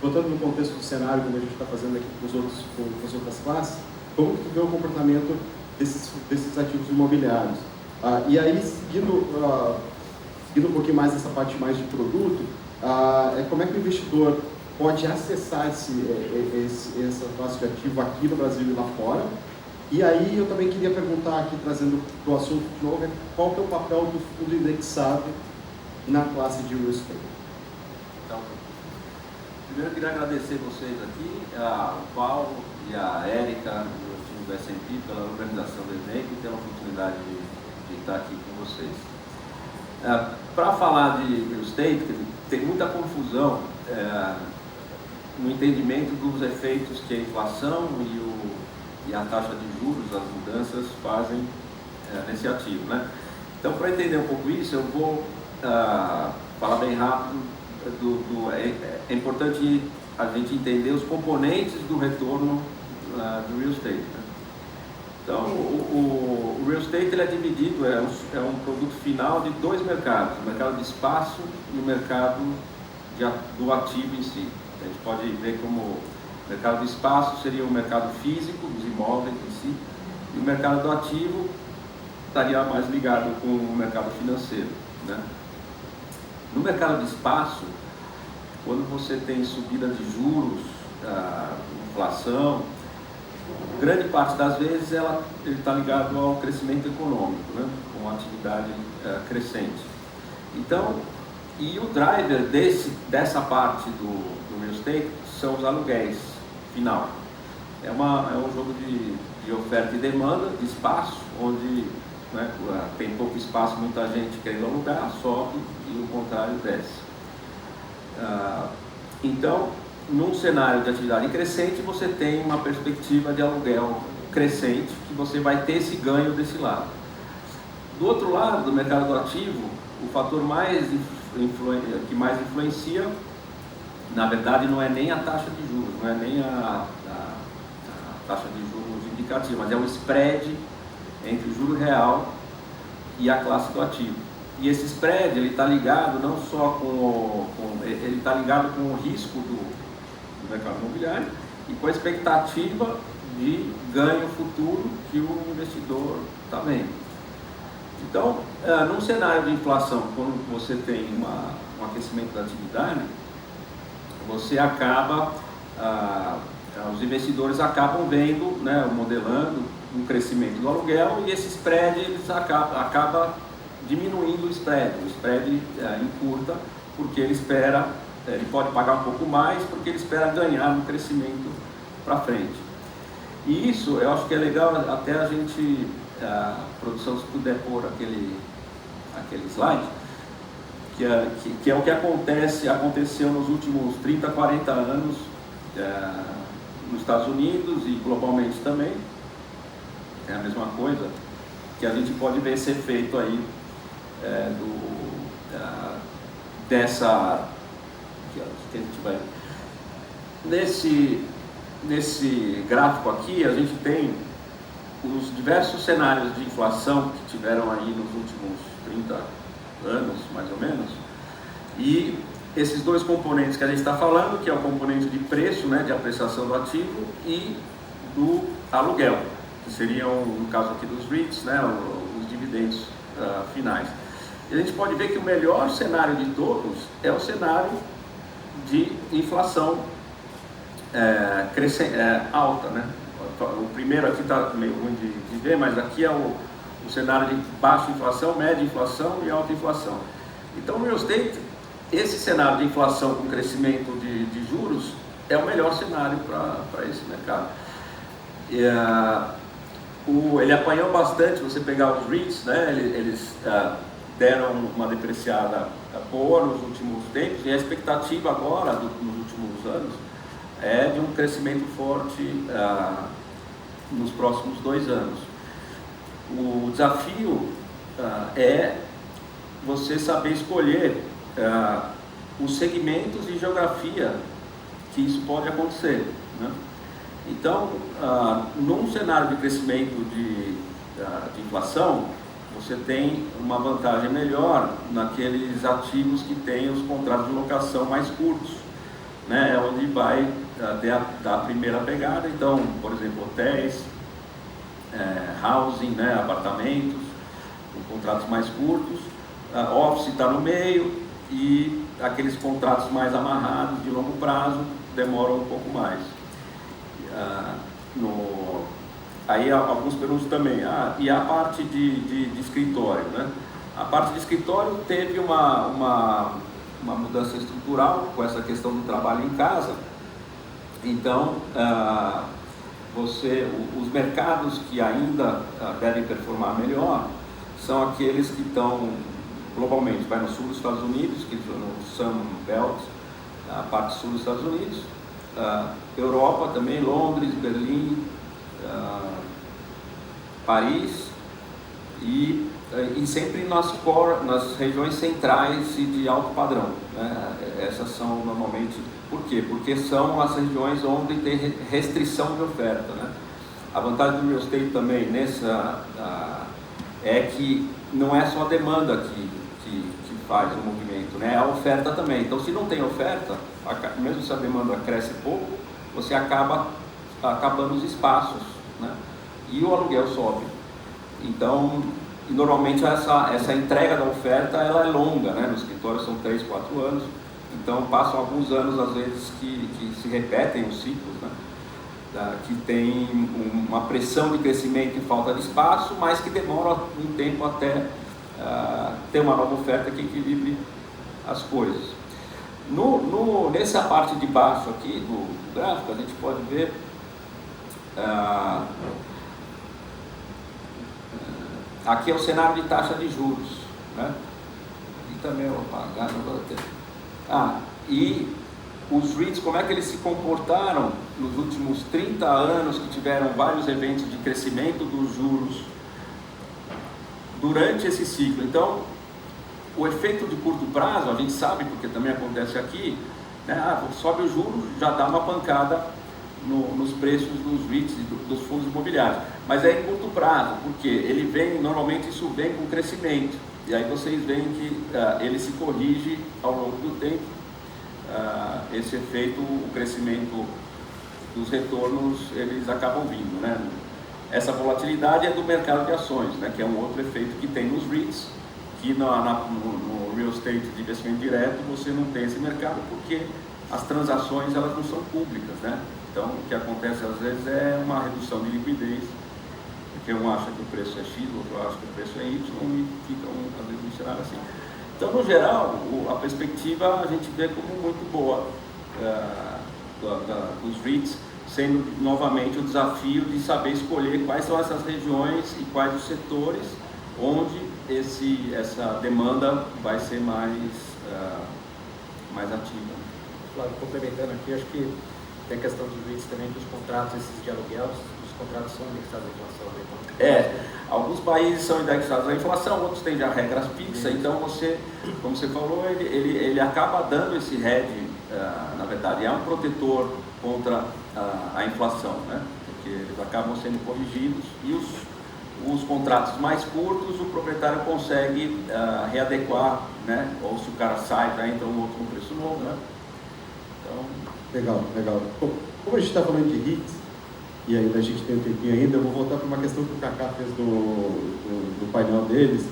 Botando no contexto do cenário, como a gente está fazendo aqui com as outras classes, como que tu vê o comportamento desses ativos imobiliários? E aí, seguindo um pouquinho mais essa parte mais de produto, como é que o investidor pode acessar essa classe de ativo aqui no Brasil e lá fora? E aí eu também queria perguntar aqui, trazendo para o assunto de novo, qual que é o papel do fundo indexado na classe de real estate? Então, primeiro eu queria agradecer vocês aqui, o Paulo e a Érica, do time do S&P, pela organização do evento e pela oportunidade de estar aqui com vocês. Para falar de real estate, tem muita confusão no entendimento dos efeitos que a inflação e a taxa de juros, as mudanças, fazem nesse ativo, né? Então, para entender um pouco isso, eu vou falar bem rápido. É importante a gente entender os componentes do retorno do real estate, né? Então, o real estate ele é dividido, é um produto final de dois mercados: o mercado de espaço e o mercado do ativo em si. A gente pode ver como o mercado de espaço seria o mercado físico, dos imóveis em si, e o mercado do ativo estaria mais ligado com o mercado financeiro, né? No mercado de espaço, quando você tem subida de juros, inflação, grande parte das vezes ele está ligado ao crescimento econômico, né? Com a atividade crescente. Então, e o driver dessa parte do real estate são os aluguéis final. É um jogo de oferta e demanda, de espaço, onde, né, tem pouco espaço, muita gente querendo alugar, sobe, e o contrário desce. Então, num cenário de atividade crescente, você tem uma perspectiva de aluguel crescente, que você vai ter esse ganho desse lado. Do outro lado, do mercado do ativo, o fator que mais influencia, na verdade, não é nem a taxa de juros, não é nem a taxa de juros indicativa, mas é o spread entre o juro real e a classe do ativo. E esse spread, ele está ligado não só ele está ligado com o risco do mercado imobiliário e com a expectativa de ganho futuro que o investidor está vendo. Então, num cenário de inflação, quando você tem um aquecimento da atividade, você acaba, os investidores acabam vendo, né, modelando um crescimento do aluguel, e esse spread acaba diminuindo o spread encurta, porque ele pode pagar um pouco mais, porque ele espera ganhar no crescimento para frente. E isso, eu acho que é legal até a gente, produção, se puder pôr aquele slide, que é o que aconteceu nos últimos 30, 40 anos nos Estados Unidos e globalmente também. É a mesma coisa, que a gente pode ver esse efeito aí dessa que a gente vai nesse gráfico aqui. A gente tem os diversos cenários de inflação que tiveram aí nos últimos 30 anos, mais ou menos, e esses dois componentes que a gente está falando, que é o componente de preço, né, de apreciação do ativo, e do aluguel, que seriam, no caso aqui dos REITs, né, os dividendos finais. E a gente pode ver que o melhor cenário de todos é o cenário de inflação alta, né? O primeiro aqui está meio ruim de ver, mas aqui é o cenário de baixa inflação, média inflação e alta inflação. Então, no real estate, esse cenário de inflação com crescimento de juros é o melhor cenário para esse mercado. Ele apanhou bastante. Você pegar os REITs, né, eles deram uma depreciada boa nos últimos tempos, e a expectativa agora, nos últimos anos, é de um crescimento forte nos próximos 2 anos. O desafio é você saber escolher os segmentos e geografia que isso pode acontecer, né? Então, num cenário de crescimento de inflação, você tem uma vantagem melhor naqueles ativos que têm os contratos de locação mais curtos, né? É onde vai dar a primeira pegada. Então, por exemplo, hotéis, housing, né? Apartamentos, com contratos mais curtos, office está no meio, e aqueles contratos mais amarrados de longo prazo demoram um pouco mais. Aí alguns perguntam também, e a parte de escritório, né? A parte de escritório teve uma mudança estrutural com essa questão do trabalho em casa. Então, os mercados que ainda devem performar melhor são aqueles que estão globalmente, vai no sul dos Estados Unidos, que no Sun Belt, a parte sul dos Estados Unidos, Europa também, Londres, Berlim, Paris, e sempre nas regiões centrais e de alto padrão, né? Essas são normalmente, por quê? Porque são as regiões onde tem restrição de oferta, né? A vantagem do real estate também é que não é só a demanda que faz o movimento, né? A oferta também. Então, se não tem oferta, mesmo se a demanda cresce pouco, você acaba acabando os espaços, né? E o aluguel sobe. Então, normalmente essa entrega da oferta ela é longa, né? No escritório são 3, 4 anos. Então, passam alguns anos, às vezes, que se repetem os ciclos, né? Que tem uma pressão de crescimento e falta de espaço, mas que demora um tempo até ter uma nova oferta que equilibre as coisas. Nessa parte de baixo aqui do gráfico, a gente pode ver aqui é o cenário de taxa de juros, né? E também eu vou apagar, não vou ter. E os REITs, como é que eles se comportaram nos últimos 30 anos, que tiveram vários eventos de crescimento dos juros durante esse ciclo. Então, o efeito de curto prazo, a gente sabe, porque também acontece aqui, né? Sobe o juros, já dá uma pancada nos preços dos REITs e dos fundos imobiliários. Mas é em curto prazo, porque normalmente isso vem com crescimento. E aí vocês veem que ele se corrige ao longo do tempo. Esse efeito, o crescimento dos retornos, eles acabam vindo, né? Essa volatilidade é do mercado de ações, né? Que é um outro efeito que tem nos REITs, que no real estate de investimento direto você não tem esse mercado, porque as transações elas não são públicas, né? Então o que acontece às vezes é uma redução de liquidez, porque um acha que o preço é X, o outro acha que o preço é Y, e ficam às vezes um cenário assim. Então, no geral, a perspectiva a gente vê como muito boa dos REITs, sendo novamente o desafio de saber escolher quais são essas regiões e quais os setores onde essa demanda vai ser mais ativa. Claro, complementando aqui, acho que tem a questão dos REITs também, dos contratos, esses de aluguel, os contratos são indexados à inflação, né? Alguns países são indexados à inflação, outros têm já regras fixas, então você, como você falou, ele acaba dando esse hedge, na verdade, é um protetor contra a inflação, né? Porque eles acabam sendo corrigidos, e os contratos mais curtos, o proprietário consegue readequar, né? Ou se o cara sai, já entra um outro no preço novo, né? Então... Legal. Bom, como a gente está falando de REITs, e ainda a gente tem um tempinho ainda, eu vou voltar para uma questão que o Kaká fez do painel deles,